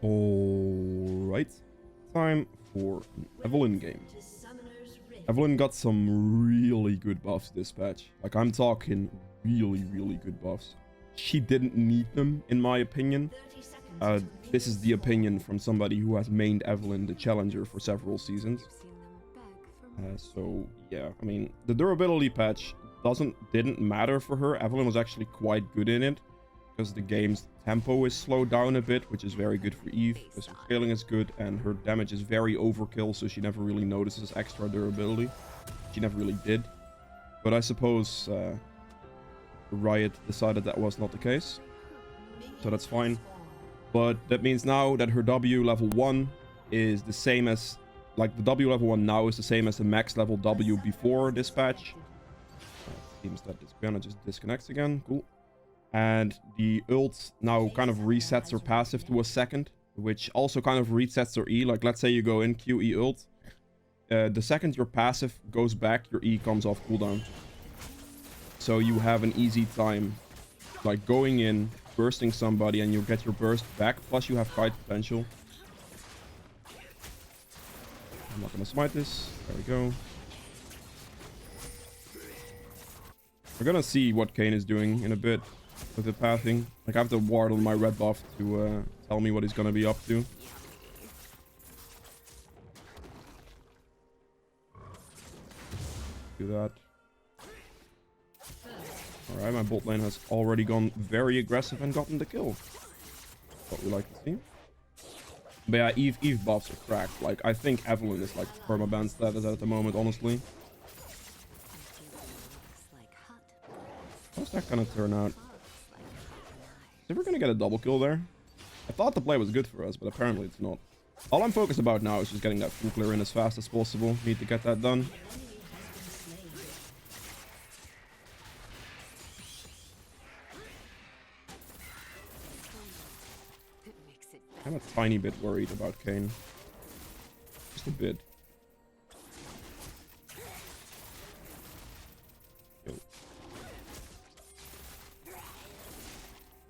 Alright, time for an Evelyn game. Evelyn got some really good buffs this patch. Like, I'm talking really, really good buffs. She didn't need them, in my opinion. This is the opinion from somebody who has mained Evelyn, the challenger, for several seasons. So, yeah, I mean, the durability patch didn't matter for her. Evelyn was actually quite good in it, because the game's tempo is slowed down a bit, which is very good for Eve, because her scaling is good, and her damage is very overkill, so she never really notices extra durability. She never really did. But I suppose RIOT decided that was not the case, so that's fine. But that means now that her W level 1 is the same as... Like, the W level 1 now is the same as the max level W before this patch. Seems that this piano just disconnects again. Cool. And the ult now kind of resets her passive to a second, which also kind of resets her E. Like, let's say you go in QE ult. The second your passive goes back, your E comes off cooldown. So you have an easy time, like, going in, bursting somebody, and you'll get your burst back. Plus, you have kite potential. I'm not gonna smite this. There we go. We're gonna see what Kane is doing in a bit with the pathing. Like, I have to ward on my red buff to tell me what he's gonna be up to. Do that. Alright, my bot lane has already gone very aggressive and gotten the kill. What we like to see. But yeah, Eve buffs are cracked. Like, I think Evelyn is like permaban status at the moment, honestly. How's that gonna turn out? Is we're gonna get a double kill there? I thought the play was good for us, but apparently it's not. All I'm focused about now is just getting that full clear in as fast as possible. Need to get that done. I'm a tiny bit worried about Kane. Just a bit. There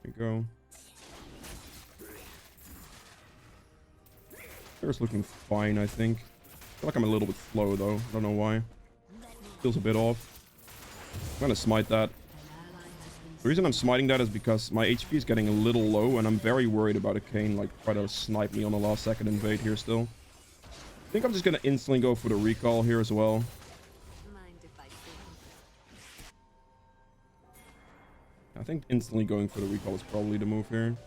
we go. It's looking fine, I think. I feel like I'm a little bit slow though. I don't know why. Feels a bit off. I'm gonna smite that. The reason I'm smiting that is because my HP is getting a little low, and I'm very worried about a Kane like try to snipe me on the last second invade here still. I think I'm just gonna instantly go for the recall here as well. I think instantly going for the recall is probably the move here.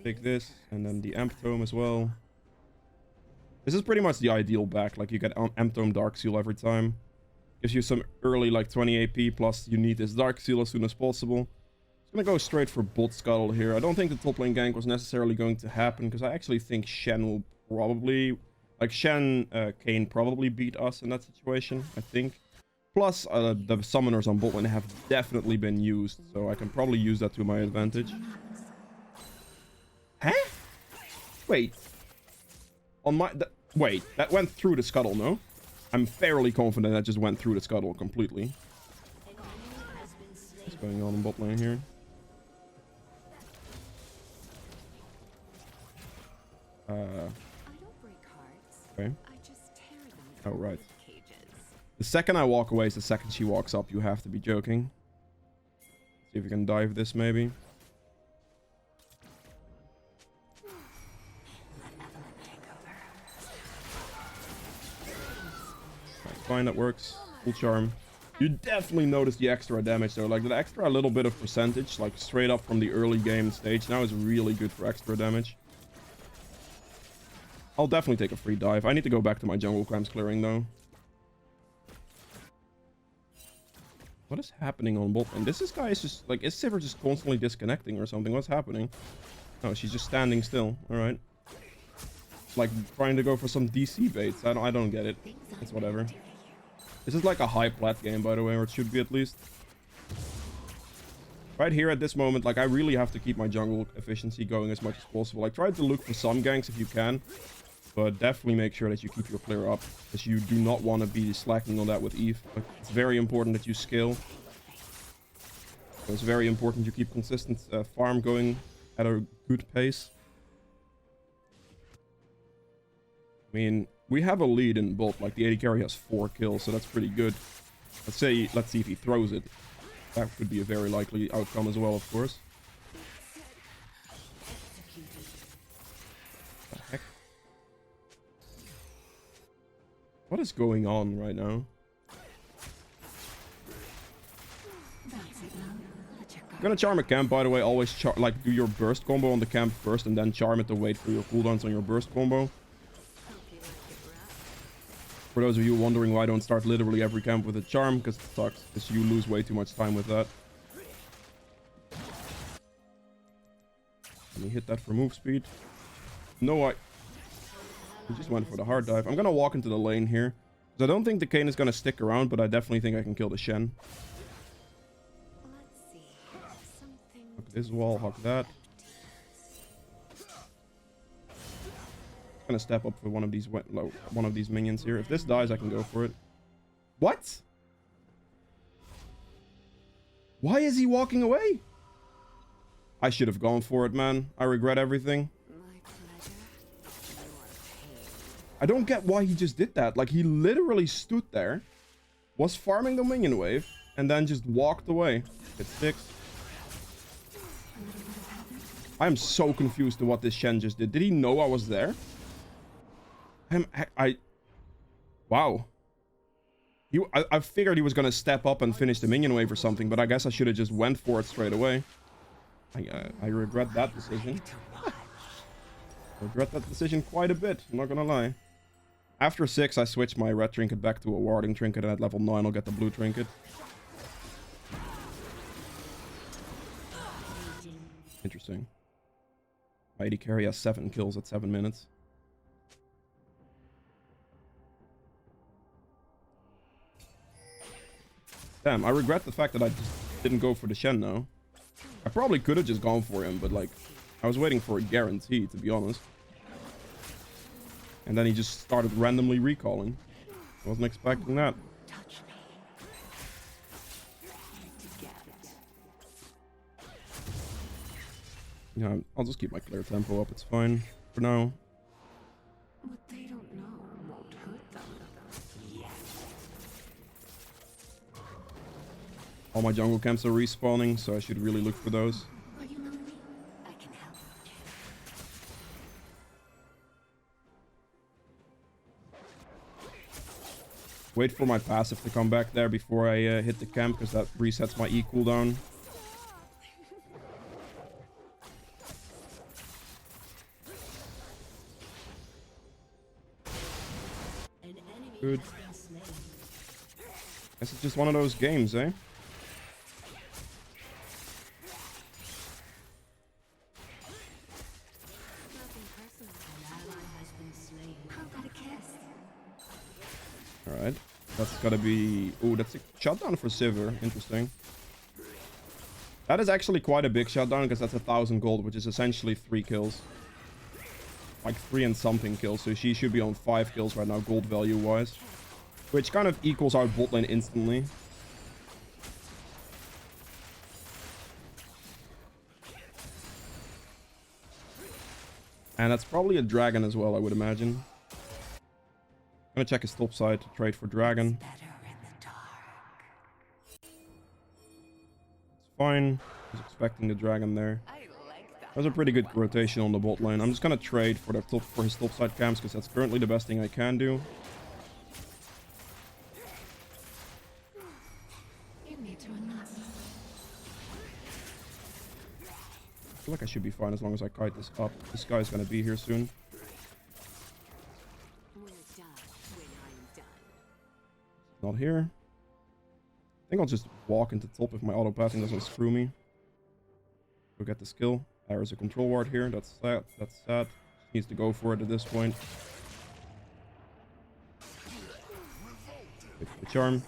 Take this, and then the Amp Tome as well. This is pretty much the ideal back. Like, you get Amp Tome Dark Seal every time. Gives you some early, like, 20 AP, plus you need this Dark Seal as soon as possible. It's gonna go straight for Bot Scuttle here. I don't think the top lane gank was necessarily going to happen, because I actually think Shen will probably... Like, Kane probably beat us in that situation, I think. Plus, the summoners on bot lane have definitely been used, so I can probably use that to my advantage. Huh? Wait. Wait, that went through the scuttle, no? I'm fairly confident that just went through the scuttle completely. What's going on in bot lane here? Okay. Oh, right. The second I walk away is the second she walks up. You have to be joking. See if we can dive this, maybe. Fine, that works. Full charm. You definitely notice the extra damage though. Like, that extra little bit of percentage, like straight up from the early game stage, now is really good for extra damage. I'll definitely take a free dive. I need to go back to my jungle camps clearing though. What is happening on bot? And this guy is just like, is Sivir just constantly disconnecting or something? What's happening? Oh, she's just standing still. All right. Like trying to go for some DC baits. I don't get it. It's whatever. This is like a high plat game, by the way, or it should be at least. Right here at this moment, like, I really have to keep my jungle efficiency going as much as possible. Like, try to look for some ganks if you can, but definitely make sure that you keep your clear up, because you do not want to be slacking on that with Eve. Like, it's very important that you scale. So it's very important you keep consistent farm going at a good pace. I mean, we have a lead in both. Like, the AD carry has 4 kills, so that's pretty good. Let's see if he throws it. That could be a very likely outcome as well, of course. What the heck? What is going on right now? I'm gonna charm a camp, by the way. Always like do your burst combo on the camp first and then charm it to wait for your cooldowns on your burst combo. For those of you wondering why I don't start literally every camp with a charm, because it sucks, because you lose way too much time with that. Let me hit that for move speed. No, he just went for the hard dive. I'm gonna walk into the lane here, because I don't think the Kayn is gonna stick around, but I definitely think I can kill the Shen. Hawk this wall, hawk that. Gonna step up for one of these minions here. If this dies, I can go for it. What? Why is he walking away? I should have gone for it, man. I regret everything. I don't get why he just did that. Like, he literally stood there, was farming the minion wave, and then just walked away. Hit 6. I am so confused to what this Shen just did. Did he know I was there? Wow. I figured he was gonna step up and finish the minion wave or something, but I guess I should have just went for it straight away. I regret that decision. I regret that decision quite a bit, I'm not gonna lie. After 6, I switched my red trinket back to a warding trinket, and at level 9 I'll get the blue trinket. Interesting. My AD carry has 7 kills at 7 minutes. Damn, I regret the fact that I just didn't go for the Shen now. I probably could have just gone for him, but like, I was waiting for a guarantee, to be honest. And then he just started randomly recalling. I wasn't expecting that. Yeah, I'll just keep my clear tempo up, it's fine for now. What they don't know won't hurt them. Yet. All my jungle camps are respawning, so I should really look for those. Are you lonely? I can help. Wait for my passive to come back there before I hit the camp, because that resets my E cooldown. Good. Guess it's just one of those games, eh? Alright. That's gotta be... Ooh, that's a shutdown for Sivir. Interesting. That is actually quite a big shutdown, because that's 1,000 gold, which is essentially 3 kills. Like 3 and something kills, so she should be on 5 kills right now, gold value wise. Which kind of equals our bot lane instantly. And that's probably a dragon as well, I would imagine. I'm gonna check his top side to trade for dragon. It's fine. I was expecting the dragon there. That was a pretty good rotation on the bot lane. I'm just gonna trade for his top side camps, because that's currently the best thing I can do. I feel like I should be fine as long as I kite this up. This guy's gonna be here soon. Not here. I think I'll just walk into top if my auto pathing doesn't screw me. Go get the skill. There's a control ward here. That's sad. That's sad. Needs to go for it at this point. Wait for the charm.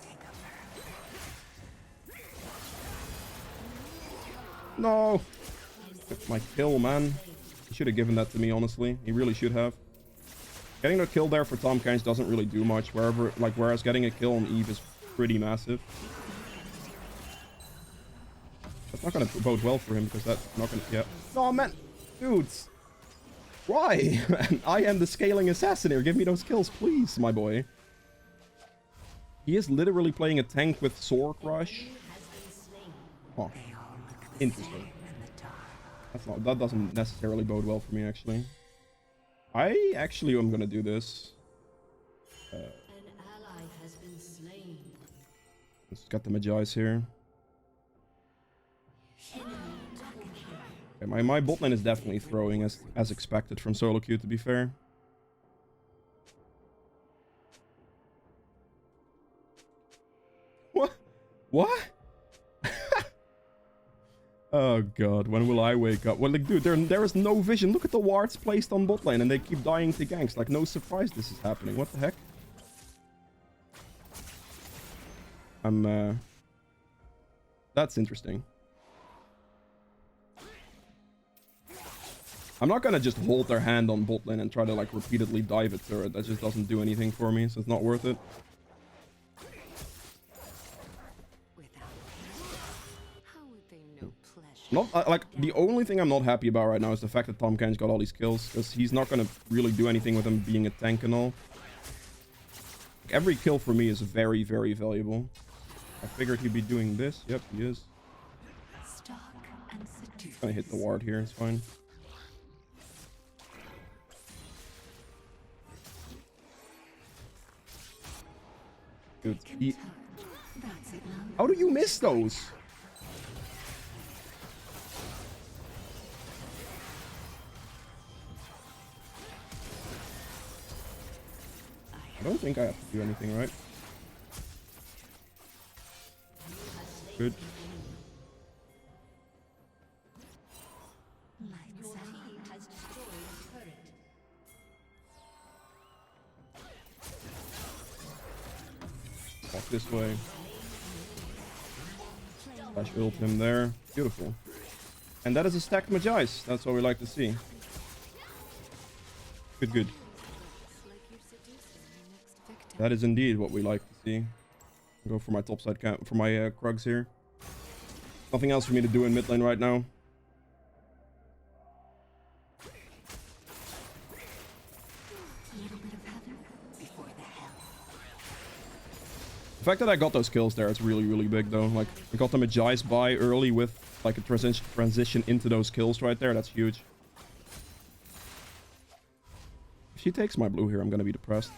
No! Took my kill, man. He should have given that to me, honestly. He really should have. Getting a kill there for Tahm Kench doesn't really do much. Whereas getting a kill on Eve is pretty massive. That's not gonna bode well for him because that's not gonna... Yeah. Oh, man. Dudes. Why? Man, I am the scaling assassin here. Give me those kills, please, my boy. He is literally playing a tank with Sword Rush. Oh, interesting. That doesn't necessarily bode well for me, actually. I actually am gonna do this. Let's get the Magi's here. Okay, my bot lane is definitely throwing as expected from solo queue, to be fair. What? What? Oh god, when will I wake up? Well, like, dude, there is no vision. Look at the wards placed on bot lane and they keep dying to ganks. Like, no surprise this is happening. What the heck? That's interesting. I'm not gonna just hold their hand on bot lane and try to, like, repeatedly dive it through it. That just doesn't do anything for me, so it's not worth it. Not like the only thing I'm not happy about right now is the fact that Tom Ken's got all these kills, because he's not gonna really do anything with him being a tank and all. Like, every kill for me is very, very valuable. I figured he'd be doing this. Yep, he is. Gonna hit the ward here. It's fine. Dude, how do you miss those? I don't think I have to do anything, right? Good. Walk this way. Flash ult him there. Beautiful. And that is a stacked Magi's. That's what we like to see. Good, good. That is indeed what we like to see. I'll go for my topside camp, for my Krugs here. Nothing else for me to do in mid lane right now. The fact that I got those kills there is really, really big though. Like, I got the Magi's by early with like a transition into those kills right there. That's huge. If she takes my blue here, I'm gonna be depressed.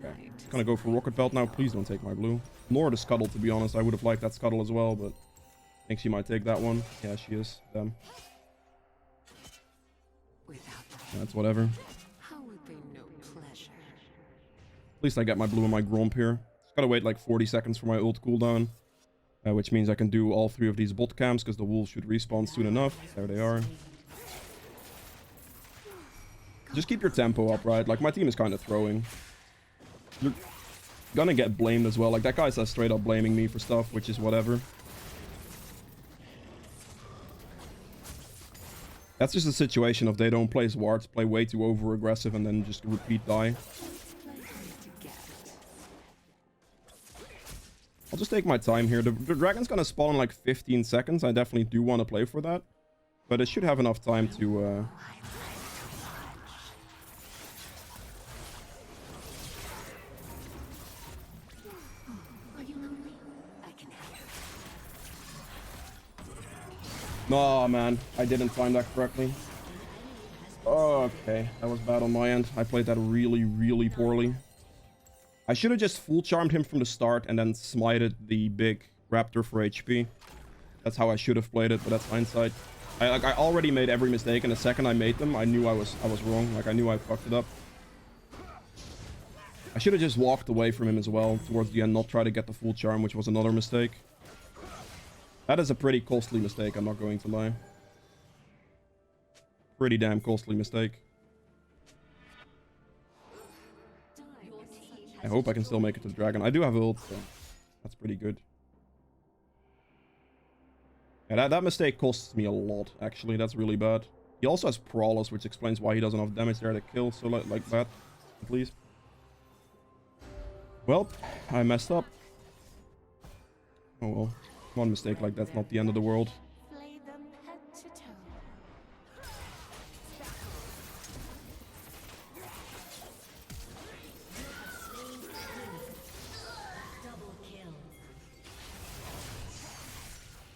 Okay. Gonna go for Rocket Belt now. Please don't take my blue. Nor the Scuttle, to be honest. I would have liked that Scuttle as well, but I think she might take that one. Yeah, she is. Damn. That's whatever. At least I get my blue and my Gromp here. Just gotta wait like 40 seconds for my ult cooldown. Which means I can do all 3 of these bot camps, because the wolves should respawn soon enough. There they are. Just keep your tempo up, right? Like, my team is kind of throwing. You're gonna get blamed as well. Like, that guy's straight up blaming me for stuff, which is whatever. That's just a situation of they don't place wards, play way too over-aggressive, and then just repeat die. I'll just take my time here. The dragon's gonna spawn in like 15 seconds. I definitely do want to play for that. But it should have enough time to... Oh man, I didn't time that correctly. Okay, that was bad on my end. I played that really, really poorly. I should have just full charmed him from the start and then smited the big raptor for HP. That's how I should have played it, but that's hindsight. I already made every mistake, and the second I made them, I knew I was wrong. Like, I knew I fucked it up. I should have just walked away from him as well towards the end, not try to get the full charm, which was another mistake. That is a pretty costly mistake, I'm not going to lie. Pretty damn costly mistake. I hope I can still make it to the dragon. I do have ult, so that's pretty good. Yeah, that mistake costs me a lot, actually. That's really bad. He also has Prowlers, which explains why he doesn't have damage there to kill, so like that, at least. Well, I messed up. Oh well. One mistake like that's not the end of the world. Flay them head to toe.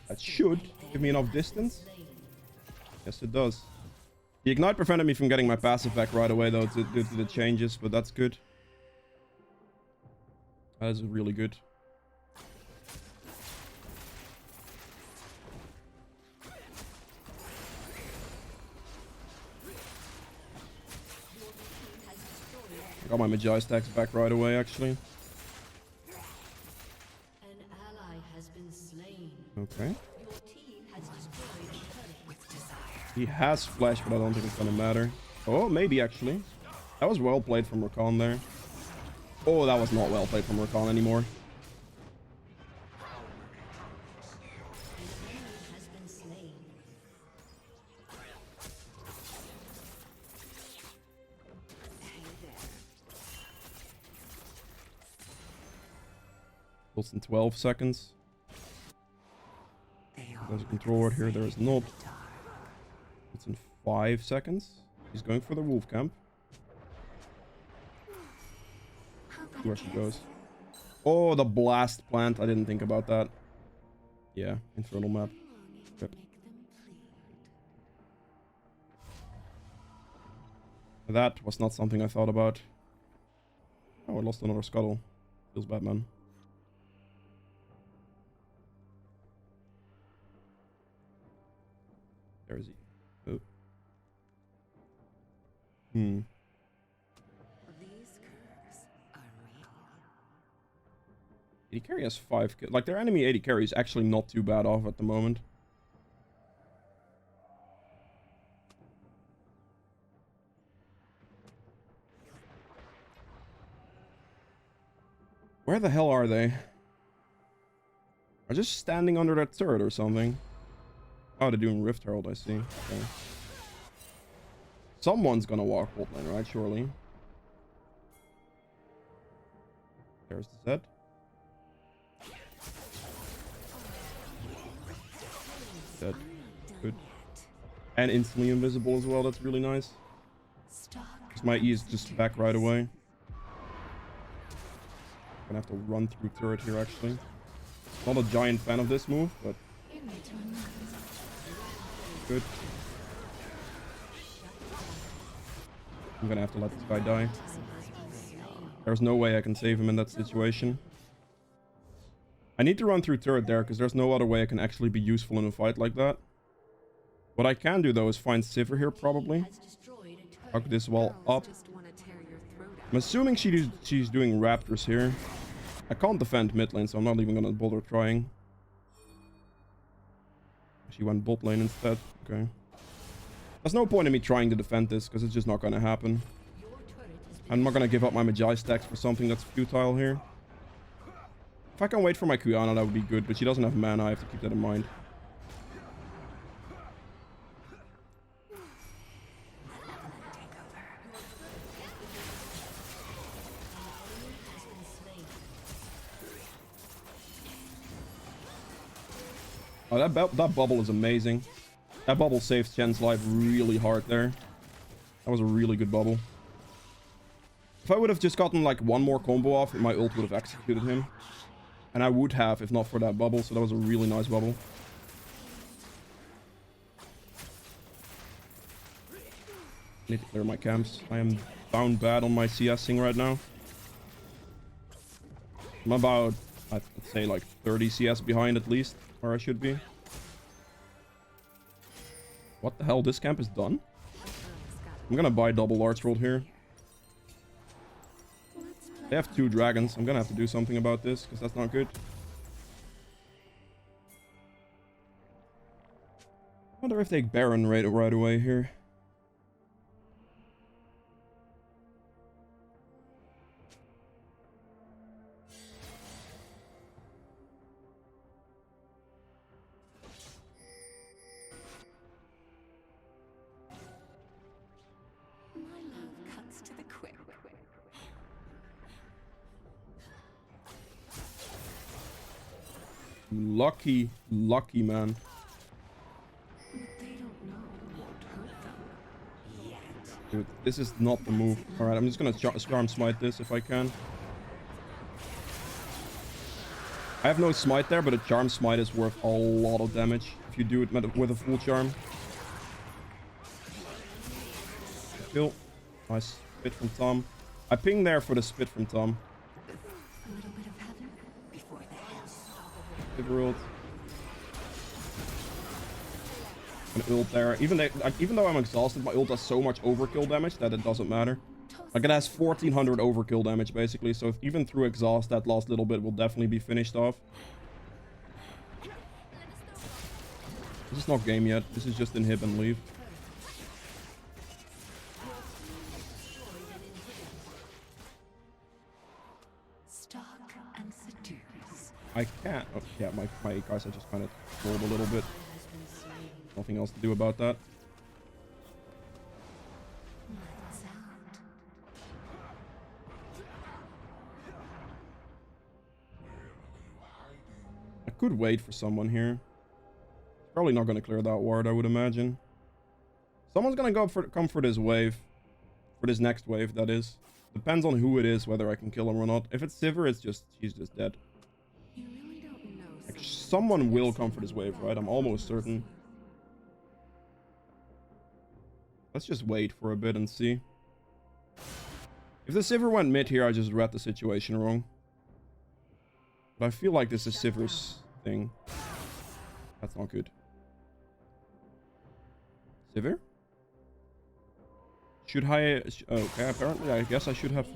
That should give me enough distance. Yes, it does. The ignite prevented me from getting my passive back right away, though, due to the changes, but that's good. That is really good. I got my Magi stacks back right away, actually. An ally has been slain. Okay. Your team has destroyed a turret. With desire. He has flash, but I don't think it's gonna matter. Oh, maybe, actually. That was well played from Rakan there. Oh, that was not well played from Rakan anymore. An enemy has been slain. Builds in 12 seconds. There's a control ward here. There is not. It's in 5 seconds. He's going for the wolf camp. See where she goes. Oh, the blast plant. I didn't think about that. Yeah, infernal map. Yep. That was not something I thought about. Oh, I lost another scuttle. Feels bad, man. There is he. Oh. Hmm. These curves are real. AD carry has 5 kills. Like, their enemy AD carry is actually not too bad off at the moment. Where the hell are they? Are just standing under that turret or something? Oh, they're doing Rift Herald, I see. Okay. Someone's gonna walk bot lane, right? Surely. There's the Zed. Dead. Good. And instantly invisible as well, that's really nice. Because my E is just back right away. Gonna have to run through turret here, actually. Not a giant fan of this move, but good. I'm gonna have to let this guy die. There's no way I can save him in that situation. I need to run through turret there, because there's no other way I can actually be useful in a fight like that. What I can do, though, is find Sivir here, probably. Fuck this wall up. I'm assuming she's doing Raptors here. I can't defend mid lane, so I'm not even gonna bother trying. She went bot lane instead. Okay. There's no point in me trying to defend this, because it's just not gonna happen. I'm not gonna give up my Magi stacks for something that's futile here. If I can wait for my Qiyana, that would be good, but she doesn't have mana. I have to keep that in mind. Oh, that bubble is amazing. That bubble saved Chen's life really hard there. That was a really good bubble. If I would have just gotten like one more combo off, my ult would have executed him. And I would have if not for that bubble, so that was a really nice bubble. I need to clear my camps. I am down bad on my CSing right now. I'm about, I'd say, like 30 CS behind at least, where I should be. What the hell? This camp is done? I'm gonna buy double large world here. They have 2 dragons. I'm gonna have to do something about this, because that's not good. I wonder if they Baron right away here. My love cuts to the quick. Lucky, lucky man. What they don't know won't hurt them. Yet. Dude, this is not the move. Alright, I'm just gonna charm smite this if I can. I have no smite there, but a charm smite is worth a lot of damage if you do it with a full charm. Kill. Nice spit from Tom. I pinged there for the spit from Tom. A little bit of heaven before the hell. Give ult. An ult there. Even though I'm exhausted, my ult does so much overkill damage that it doesn't matter. Like, it has 1400 overkill damage, basically. So if even through exhaust, that last little bit will definitely be finished off. This is not game yet. This is just inhib and leave. Stalk and seduce. I can't. Oh, yeah, my guys, I just kind of rolled a little bit. Nothing else to do about that. Lights out. I could wait for someone here. Probably not going to clear that ward, I would imagine. Someone's going to come for this wave. For this next wave, that is. Depends on who it is, whether I can kill him or not. If it's Sivir, she's just dead. You really don't know. Like, someone will come for this wave, right? I'm almost certain. Let's just wait for a bit and see. If the Sivir went mid here, I just read the situation wrong. But I feel like this is Sivir's thing. That's not good. Sivir? Should I... Okay, apparently I guess I should have...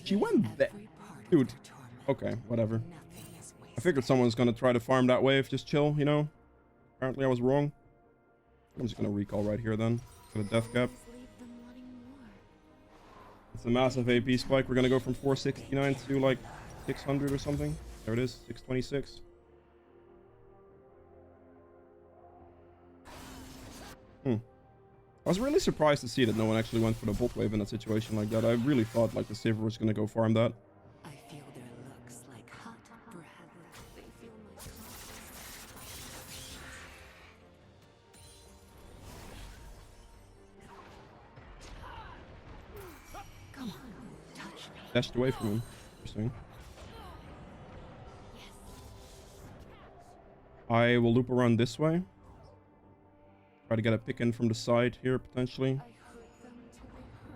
She went there. Dude. Okay, whatever. I figured someone's gonna try to farm that wave. Just chill, you know? Apparently I was wrong. I'm just gonna recall right here then. For the death cap. It's a massive AP spike. We're gonna go from 469 to like 600 or something. There it is, 626. I was really surprised to see that no one actually went for the bot wave in a situation like that. I really thought like the Sivir was gonna go farm that. I feel their looks like hot breath. They feel my come on, touch me. Dashed away from him. Interesting. I will loop around this way. Try to get a pick in from the side here, potentially. I hurt them till they hurt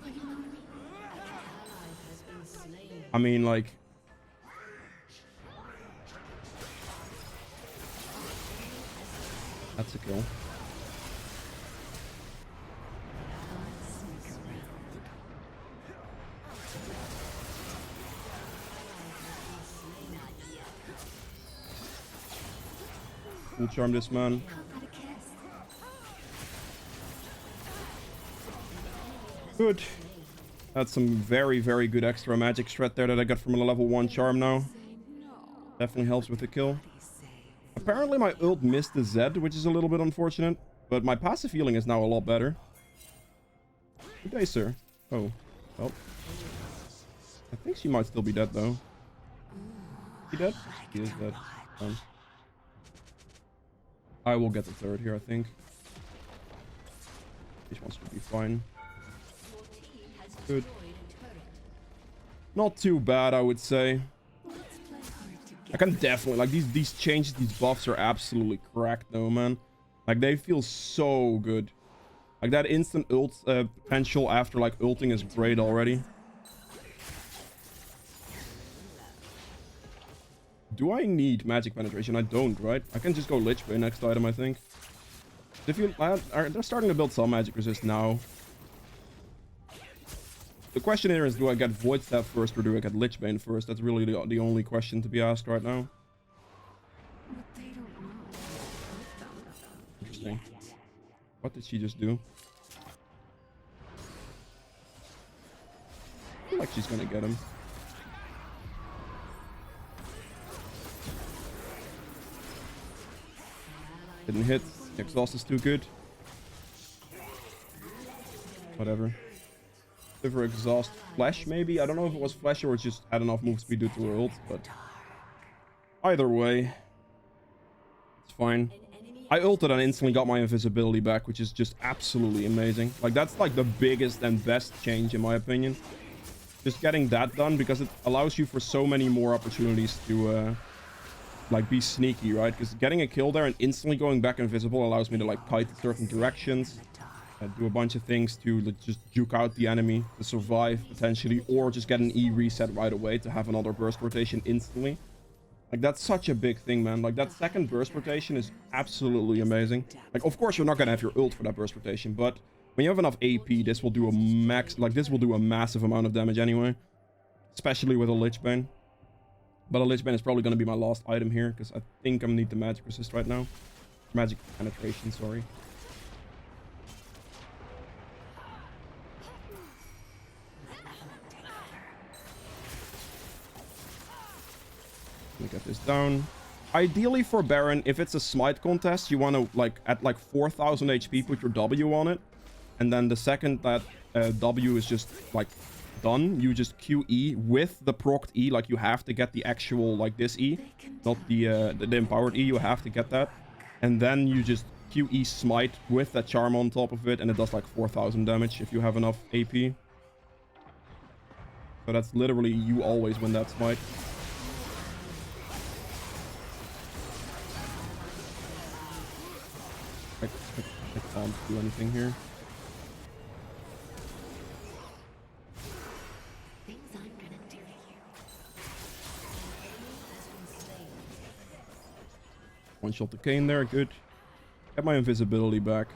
no I mean, like... That's a kill. We'll charm this man. Good. That's some very, very good extra magic shred there that I got from a level 1 charm now. Definitely helps with the kill. Apparently my ult missed the Z, which is a little bit unfortunate. But my passive healing is now a lot better. Good day, sir. Oh. Well. I think she might still be dead, though. She dead? She is dead. I will get the third here, I think. This one should be fine. Good. Not too bad, I would say. I can definitely... Like, these changes, these buffs are absolutely cracked, though, man. Like, they feel so good. Like, that instant ult potential after, like, ulting is great already. Do I need magic penetration? I don't, right? I can just go Lich Bane next item, I think. If you... They're starting to build some magic resist now. The question here is, do I get Void Staff first or do I get Lich Bane first? That's really the only question to be asked right now. Interesting. What did she just do? I feel like she's gonna get him. Didn't hit. Exhaust is too good. Whatever. Sivir exhaust flash maybe? I don't know if it was flash or it just had enough move speed due to her ult, but either way, it's fine. I ulted and instantly got my invisibility back, which is just absolutely amazing. Like, that's like the biggest and best change in my opinion. Just getting that done, because it allows you for so many more opportunities to like be sneaky, right? Because getting a kill there and instantly going back invisible allows me to like kite in certain directions, do a bunch of things to just juke out the enemy to survive potentially, or just get an E reset right away to have another burst rotation instantly. Like, that's such a big thing, man. Like, that second burst rotation is absolutely amazing. Like, of course, you're not gonna have your ult for that burst rotation, but when you have enough AP, this will do a max... Like, this will do a massive amount of damage anyway. Especially with a Lich Bane. But a Lich Bane is probably gonna be my last item here, because I think I'm gonna need the magic resist right now. Magic penetration, sorry. Let me get this down. Ideally for Baron, if it's a smite contest, you want to, like, at like 4,000 HP, put your W on it. And then the second that W is just, like, done, you just QE with the procced E. Like, you have to get the actual, like, this E. Not the empowered E, you have to get that. And then you just QE smite with that charm on top of it, and it does, like, 4,000 damage if you have enough AP. So that's literally, you always win that smite. I can't do anything here. One shot the Kane there, good. Get my invisibility back.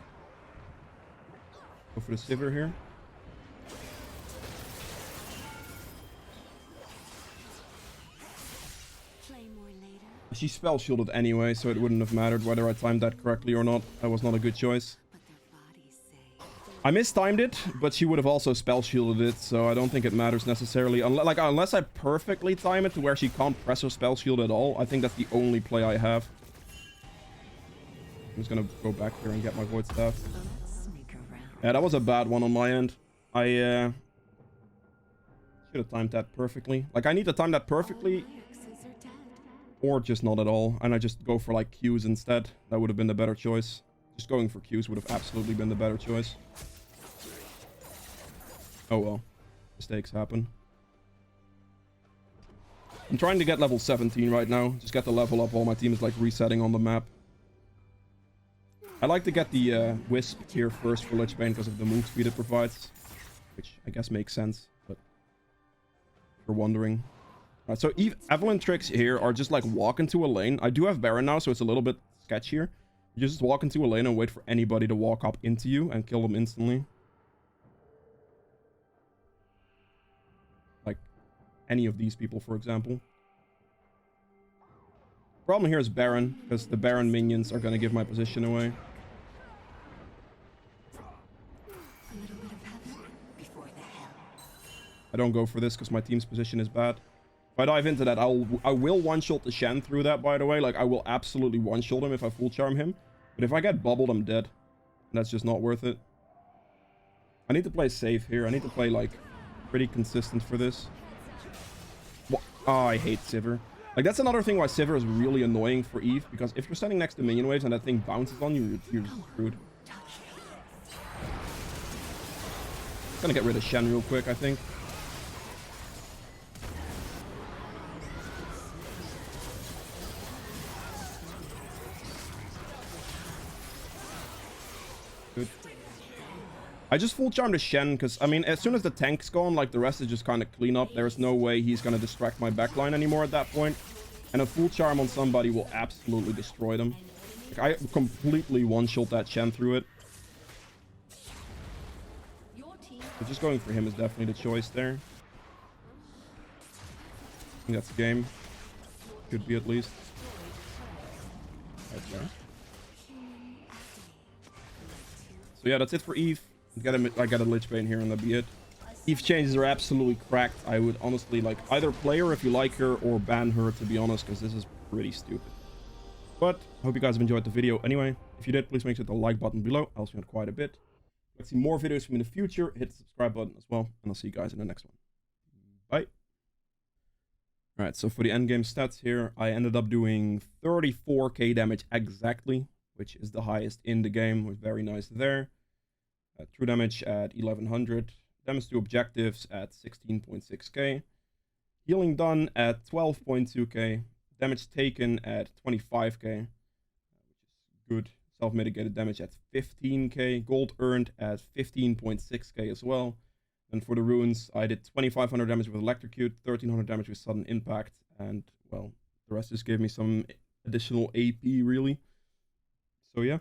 Go for the Sivir here. She spell shielded anyway, so it wouldn't have mattered whether I timed that correctly or not. That was not a good choice. I mistimed it, but she would have also spell shielded it, so I don't think it matters necessarily. Unless I perfectly time it to where she can't press her spell shield at all. I think that's the only play I have. I'm just gonna go back here and get my Void Staff. Yeah, that was a bad one on my end. I should have timed that perfectly. Like, I need to time that perfectly, or just not at all, and I just go for like Qs instead. That would have been the better choice. Just going for Qs would have absolutely been the better choice. Oh well, mistakes happen. I'm trying to get level 17 right now. Just get the level up while my team is like resetting on the map. I like to get the Wisp here first for Lich Bane because of the move speed it provides, which I guess makes sense, but if you're wondering. Alright, so Evelyn tricks here are just like walk into a lane. I do have Baron now, so it's a little bit sketchier. You just walk into a lane and wait for anybody to walk up into you and kill them instantly. Like any of these people, for example. Problem here is Baron, because the Baron minions are going to give my position away. I don't go for this because my team's position is bad. If I dive into that, I will one-shot the Shen through that, by the way. Like, I will absolutely one-shot him if I full charm him. But if I get bubbled, I'm dead. And that's just not worth it. I need to play safe here. I need to play, like, pretty consistent for this. Oh, I hate Sivir. Like, that's another thing why Sivir is really annoying for Eve. Because if you're standing next to minion waves and that thing bounces on you, you're screwed. Gonna get rid of Shen real quick, I think. Good. I just full charm the Shen because, I mean, as soon as the tank's gone, like, the rest is just kind of clean up. There's no way he's going to distract my backline anymore at that point. And a full charm on somebody will absolutely destroy them. Like, I completely one-shot that Shen through it. So just going for him is definitely the choice there. I think that's the game. Could be at least. Okay. So yeah, that's it for Eve. I got a Lich Bane here and that'll be it. Eve changes are absolutely cracked. I would honestly like either play her if you like her or ban her, to be honest, because this is pretty stupid. But I hope you guys have enjoyed the video anyway. If you did, please make sure to like button below. I also got quite a bit. If you want to see more videos from me in the future, hit the subscribe button as well. And I'll see you guys in the next one. Bye. Alright, so for the endgame stats here, I ended up doing 34k damage exactly, which is the highest in the game. Was very nice there. True damage at 1100. Damage to objectives at 16.6k. Healing done at 12.2k. Damage taken at 25k, which is good. Self-mitigated damage at 15k. Gold earned at 15.6k as well. And for the runes, I did 2500 damage with Electrocute, 1300 damage with Sudden Impact, and, well, the rest just gave me some additional AP, really. So yeah.